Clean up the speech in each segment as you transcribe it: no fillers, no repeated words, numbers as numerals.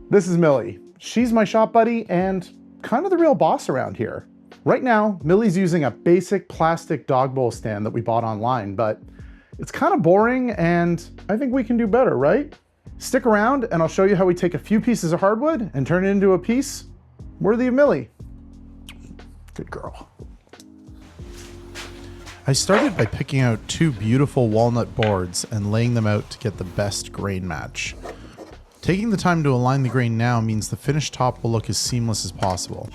This is Millie. She's my shop buddy and kind of the real boss around here. Right now, Millie's using a basic plastic dog bowl stand that we bought online, but it's kind of boring and I think we can do better, right? Stick around and I'll show you how we take a few pieces of hardwood and turn it into a piece worthy of Millie. Good girl. I started by picking out two beautiful walnut boards and laying them out to get the best grain match. Taking the time to align the grain now means the finished top will look as seamless as possible.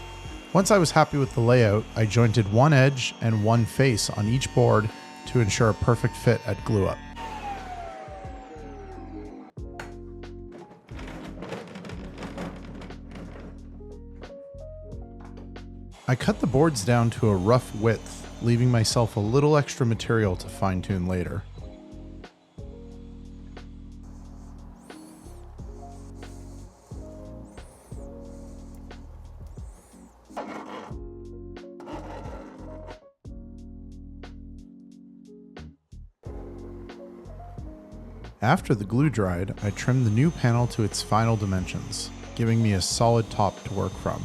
Once I was happy with the layout, I jointed one edge and one face on each board to ensure a perfect fit at glue up. I cut the boards down to a rough width, leaving myself a little extra material to fine-tune later. After the glue dried, I trimmed the new panel to its final dimensions, giving me a solid top to work from.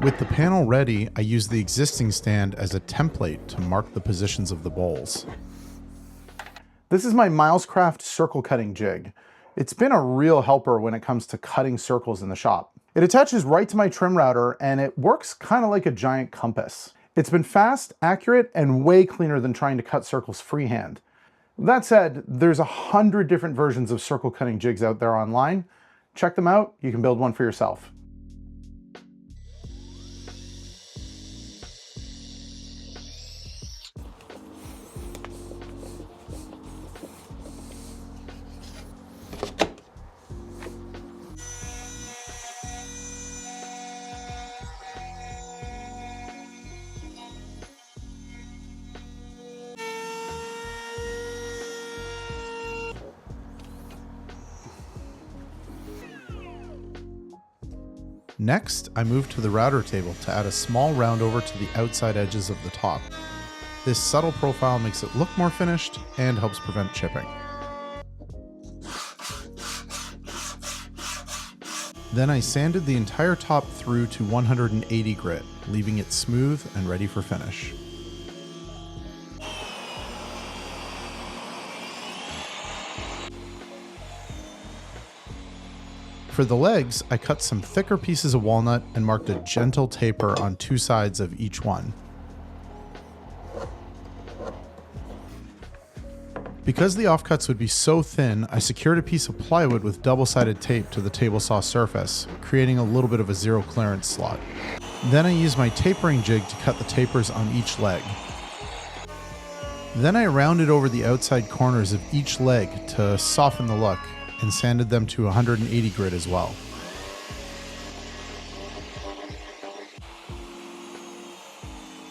With the panel ready, I used the existing stand as a template to mark the positions of the bowls. This is my Milescraft circle cutting jig. It's been a real helper when it comes to cutting circles in the shop. It attaches right to my trim router and it works kind of like a giant compass. It's been fast, accurate, and way cleaner than trying to cut circles freehand. That said, there's 100 different versions of circle cutting jigs out there online. Check them out, you can build one for yourself. Next, I moved to the router table to add a small round over to the outside edges of the top. This subtle profile makes it look more finished and helps prevent chipping. Then I sanded the entire top through to 180 grit, leaving it smooth and ready for finish. For the legs, I cut some thicker pieces of walnut and marked a gentle taper on two sides of each one. Because the offcuts would be so thin, I secured a piece of plywood with double-sided tape to the table saw surface, creating a little bit of a zero clearance slot. Then I used my tapering jig to cut the tapers on each leg. Then I rounded over the outside corners of each leg to soften the look, and sanded them to 180 grit as well.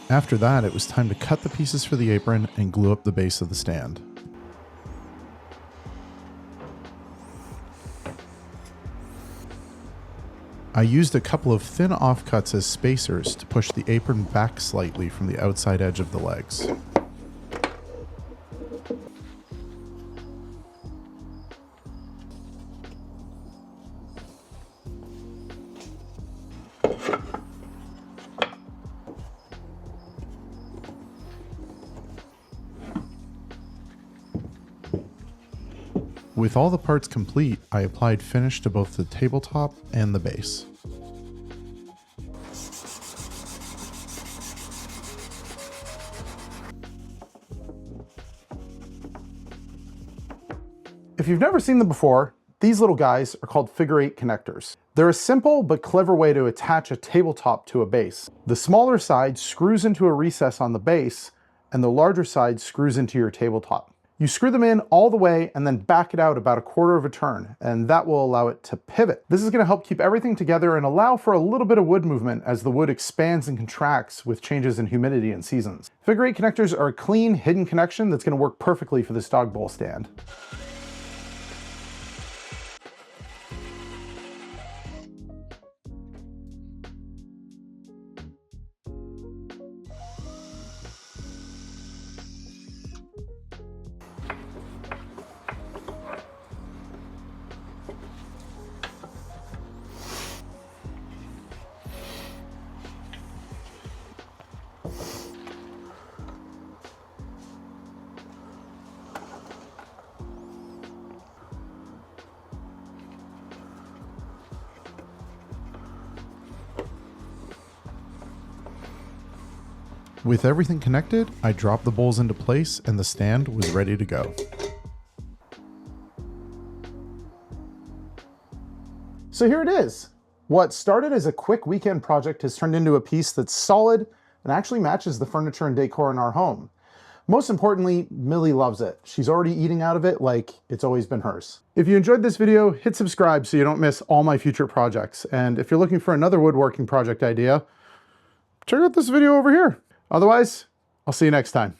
After that, it was time to cut the pieces for the apron and glue up the base of the stand. I used a couple of thin offcuts as spacers to push the apron back slightly from the outside edge of the legs. With all the parts complete, I applied finish to both the tabletop and the base. If you've never seen them before, these little guys are called figure 8 connectors. They're a simple but clever way to attach a tabletop to a base. The smaller side screws into a recess on the base, and the larger side screws into your tabletop. You screw them in all the way and then back it out about a quarter of a turn, and that will allow it to pivot. This is going to help keep everything together and allow for a little bit of wood movement as the wood expands and contracts with changes in humidity and seasons. Figure 8 connectors are a clean, hidden connection that's going to work perfectly for this dog bowl stand. With everything connected, I dropped the bowls into place and the stand was ready to go. So here it is. What started as a quick weekend project has turned into a piece that's solid and actually matches the furniture and decor in our home. Most importantly, Millie loves it. She's already eating out of it like it's always been hers. If you enjoyed this video, hit subscribe so you don't miss all my future projects. And if you're looking for another woodworking project idea, check out this video over here. Otherwise, I'll see you next time.